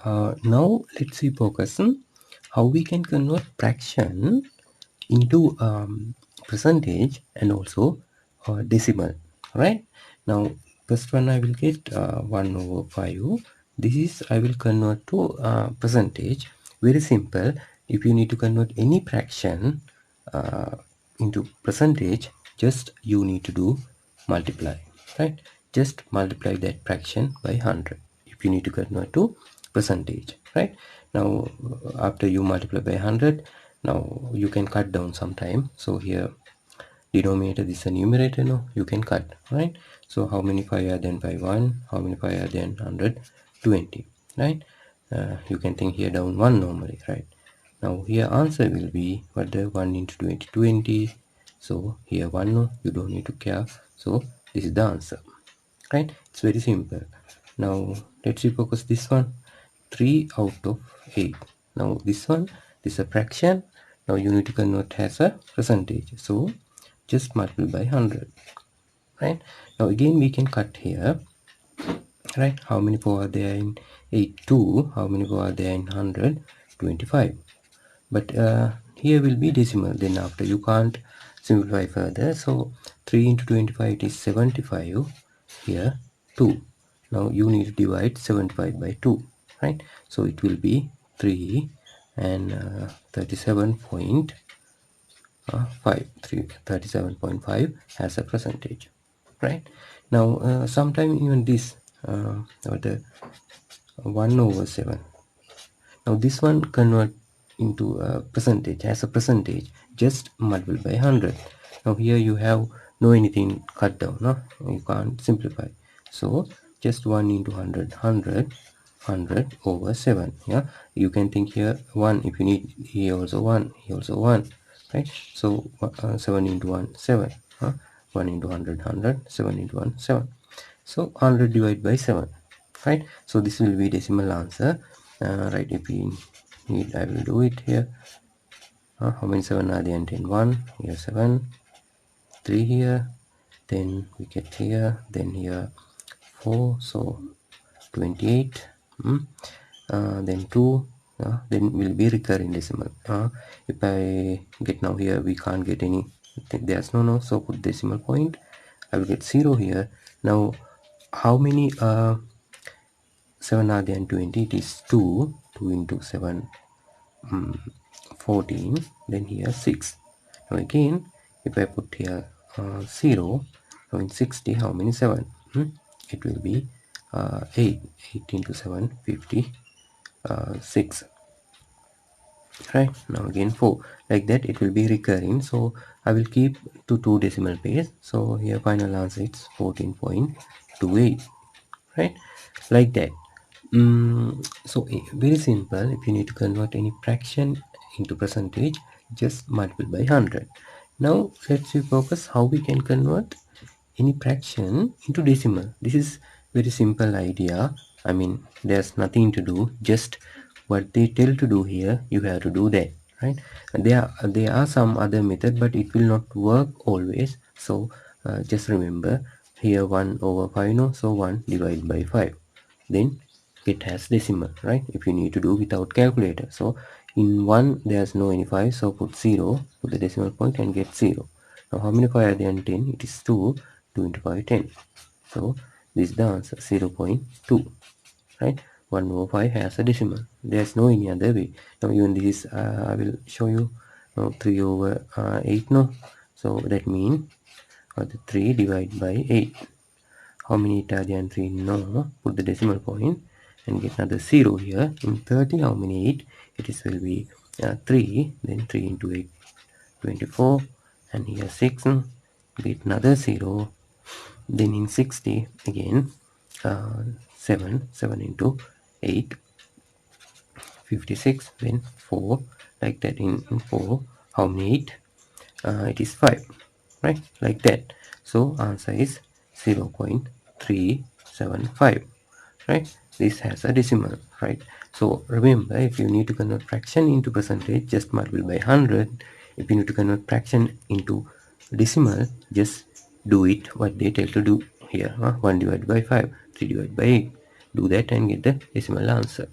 Now let's see focus how we can convert fraction into percentage and also decimal. Right now, first one I will get 1 over 5. This is I will convert to percentage. Very simple. If you need to convert any fraction into percentage, just you need to do multiply. Right, just multiply that fraction by 100 if you need to convert to percentage. Right now, after you multiply by 100, now you can cut down sometime. So here denominator, this is a numerator, no, you can cut. Right, so how many 5 are then by 1, how many 5 are then 120. Right, you can think here down 1 normally. Right, now here answer will be what, the 1 into 20, 20. So here 1, no, you don't need to care. So this is the answer. Right, it's very simple. Now let's focus this one, 3 out of 8. Now this one, this is a fraction. Now you need to convert as a percentage, so just multiply by 100. Right, now again we can cut here. Right, how many 4 are there in 8? 2. How many 4 are there in 100? 25. But here will be decimal, then after you can't simplify further. So 3 into 25 it is 75. Here 2. Now you need to divide 75 by 2. Right, so it will be 3 and 37.5. 37.5 as a percentage. Right, now sometime even this or the 1 over 7. Now this one convert into a percentage. As a percentage, just multiply by 100. Now here you have no anything cut down, no, you can't simplify. So just 1 into 100, 100 over 7. Yeah, you can think here 1 if you need, here also 1, here also 1. Right, so 7 into 1, 7. 1 into 100, 100, 7 into 1, 7. So 100 divided by 7. Right, so this will be decimal answer. Right, if we need, I will do it here. How many 7 are there in 10? 1, here 7, 3 here, then we get here, then here 4, so 28. Then 2, then will be recurring decimal. If I get now here, we can't get any, there's no, so put decimal point. I will get 0 here. Now how many 7 are there in 20? It is 2. 2 into 7, 14. Then here 6. Now again, if I put here 0, now in 60, how many 7? It will be 8. 8 into 7, 56. Right, now again 4. Like that it will be recurring. So I will keep to 2 decimal place. So here final answer is 14.28. Right, like that. So very simple. If you need to convert any fraction into percentage, just multiply by 100. Now let's focus how we can convert any fraction into decimal. This is very simple idea. I mean, there's nothing to do, just what they tell to do here, you have to do that. Right, and there are some other method, but it will not work always. So just remember here 1 over 5, no, so 1 divided by 5, then it has decimal. Right, if you need to do without calculator, so in 1 there's no any 5, so put 0, put the decimal point and get 0. Now how many 5 are there in 10? It is 2. 2 into 5, 10. So this is the answer, 0.2. Right, 1 over 5 has a decimal. There's no any other way. Now even this I will show you. 3 over 8, no, so that means the 3 divided by 8. How many 8 are there in 3? No, put the decimal point and get another 0 here. In 30, how many 8? It is will be 3, then 3 into 8, 24, and here 6, get another 0. Then in 60 again 7 into 8, 56, then 4, like that. In 4, how many 8? It is 5. Right, like that. So answer is 0.375. Right, this has a decimal. Right, so remember, if you need to convert fraction into percentage, just multiply by 100. If you need to convert fraction into decimal, just do it what they tell to do here. 1 divided by 5, 3 divided by 8. Do that and get the decimal answer.